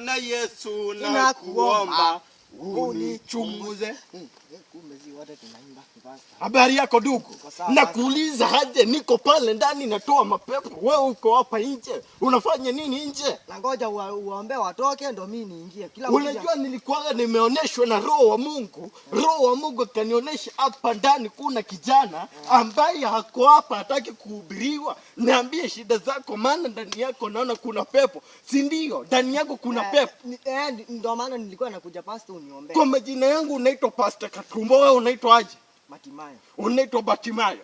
Bwana Yesu nakuomba unichunguze. Habari yako ndugu? Nakuuliza aje, niko pale ndani natoa mapepo. Wewe uko hapa nje. Unafanya nini nje? Ngoja uombe watoke ndo mimi niingie. Unajua nilikuwa nimeoneshwa na Roho wa Mungu. Roho wa Mungu kanionyesha hapa ndani kuna kijana ambaye hako hapa hataki kuhubiriwa. Niambie shida zako, maana ndani yako naona kuna pepo. Si ndio? Ndani yako kuna pepo. Ndio maana nilikuwa nakuja pastor uniombe. Kwa majina yangu unaitwa Pastor Katumbo, wewe unaitwa aje? Batimayo. Unaitwa Batimayo.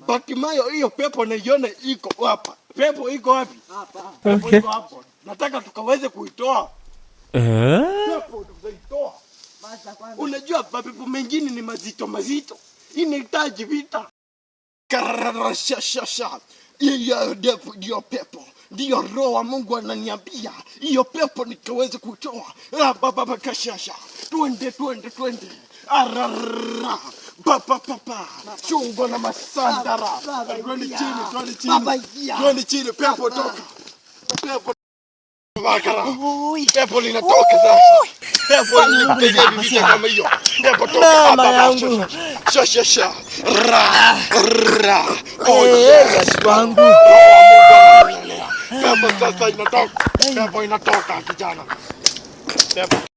Batimayo, hiyo pepo naiona iko hapa. Pepo iko wapi? Hapa. Pepo iko hapo. Nataka tukaweze kuitoa. Pepo tukaitoa. Unajua mapepo mengine ni mazito mazito. Inahitaji vita. Kararashashasha. Hiyo pepo. Ndio Roho wa Mungu ananiambia. Hiyo pepo nikaweze kuitoa. Baba kashasha. Twende. Arara. Papa. Chungo na masandara. Twende chini. Pepo toka. Pepo. Pepo linatoka sasa. Pepo linatoka vita kama hiyo. Pepo toka baba. Shasha. Ra. Yesu wangu. Pepo sasa inatoka. Pepo inatoka kijana. Pepo